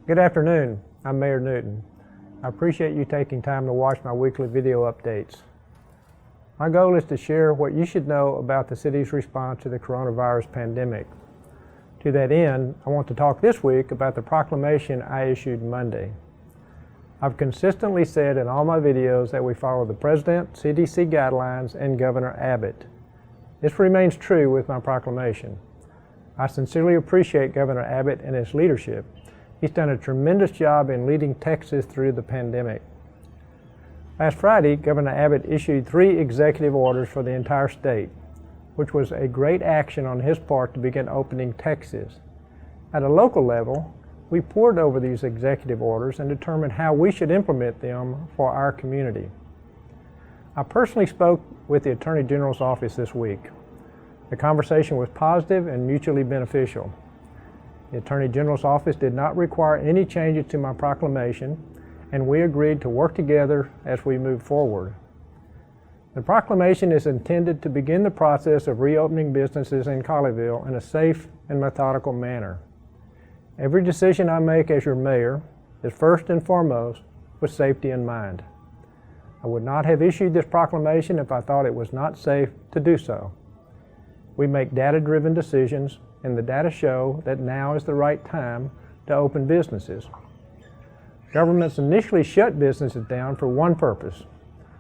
Good afternoon. I'm Mayor Newton. I appreciate you taking time to watch my weekly video updates. My goal is to share what you should know about the city's response to the coronavirus pandemic. To that end, I want to talk this week about the proclamation I issued Monday. I've consistently said in all my videos that we follow the President, CDC guidelines, and Governor Abbott. This remains true with my proclamation. I sincerely appreciate Governor Abbott and his leadership. He's done a tremendous job in leading Texas through the pandemic. Last Friday, Governor Abbott issued 3 executive orders for the entire state, which was a great action on his part to begin opening Texas. At a local level, we pored over these executive orders and determined how we should implement them for our community. I personally spoke with the Attorney General's office this week. The conversation was positive and mutually beneficial. The Attorney General's office did not require any changes to my proclamation, and we agreed to work together as we move forward. The proclamation is intended to begin the process of reopening businesses in Colleyville in a safe and methodical manner. Every decision I make as your mayor is first and foremost with safety in mind. I would not have issued this proclamation if I thought it was not safe to do so. We make data-driven decisions, and the data show that now is the right time to open businesses. Governments initially shut businesses down for one purpose: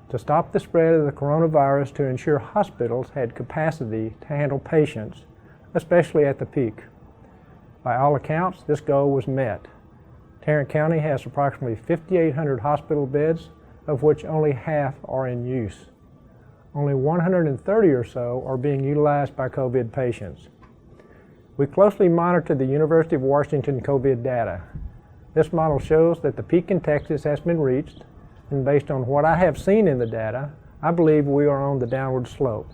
to stop the spread of the coronavirus, to ensure hospitals had capacity to handle patients, especially at the peak. By all accounts, this goal was met. Tarrant County has approximately 5,800 hospital beds, of which only half are in use. Only 130 or so are being utilized by COVID patients. We closely monitor the University of Washington COVID data. This model shows that the peak in Texas has been reached, and based on what I have seen in the data, I believe we are on the downward slope.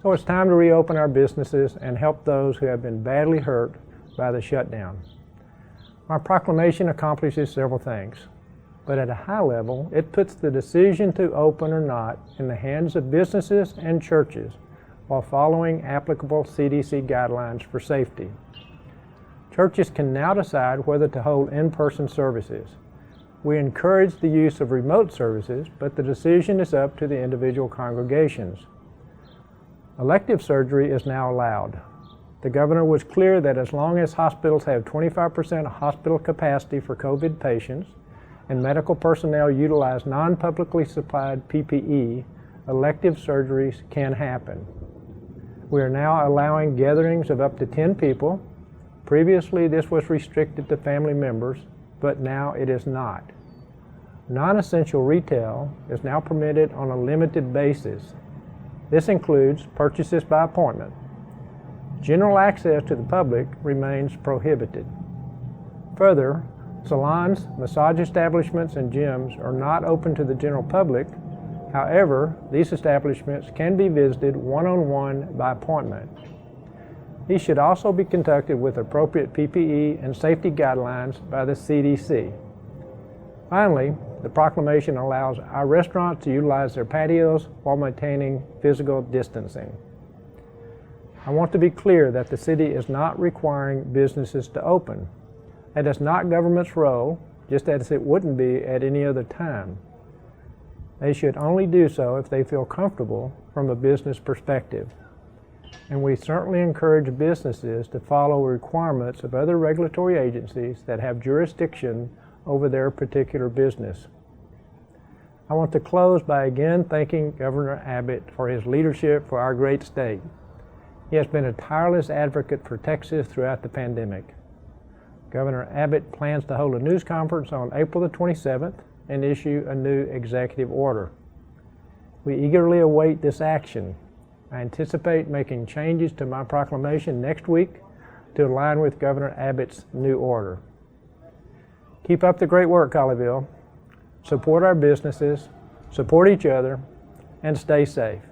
So it's time to reopen our businesses and help those who have been badly hurt by the shutdown. My proclamation accomplishes several things, but at a high level, it puts the decision to open or not in the hands of businesses and churches while following applicable CDC guidelines for safety. Churches can now decide whether to hold in-person services. We encourage the use of remote services, but the decision is up to the individual congregations. Elective surgery is now allowed. The governor was clear that as long as hospitals have 25% hospital capacity for COVID patients and medical personnel utilize non-publicly supplied PPE, elective surgeries can happen. We are now allowing gatherings of up to 10 people. Previously, this was restricted to family members, but now it is not. Non-essential retail is now permitted on a limited basis. This includes purchases by appointment. General access to the public remains prohibited. Further, salons, massage establishments, and gyms are not open to the general public. However, these establishments can be visited one-on-one by appointment. These should also be conducted with appropriate PPE and safety guidelines by the CDC. Finally, the proclamation allows our restaurants to utilize their patios while maintaining physical distancing. I want to be clear that the city is not requiring businesses to open. That is not government's role, just as it wouldn't be at any other time. They should only do so if they feel comfortable from a business perspective. And we certainly encourage businesses to follow requirements of other regulatory agencies that have jurisdiction over their particular business. I want to close by again thanking Governor Abbott for his leadership for our great state. He has been a tireless advocate for Texas throughout the pandemic. Governor Abbott plans to hold a news conference on April the 27th and issue a new executive order. We eagerly await this action. I anticipate making changes to my proclamation next week to align with Governor Abbott's new order. Keep up the great work, Colleyville. Support our businesses, support each other, and stay safe.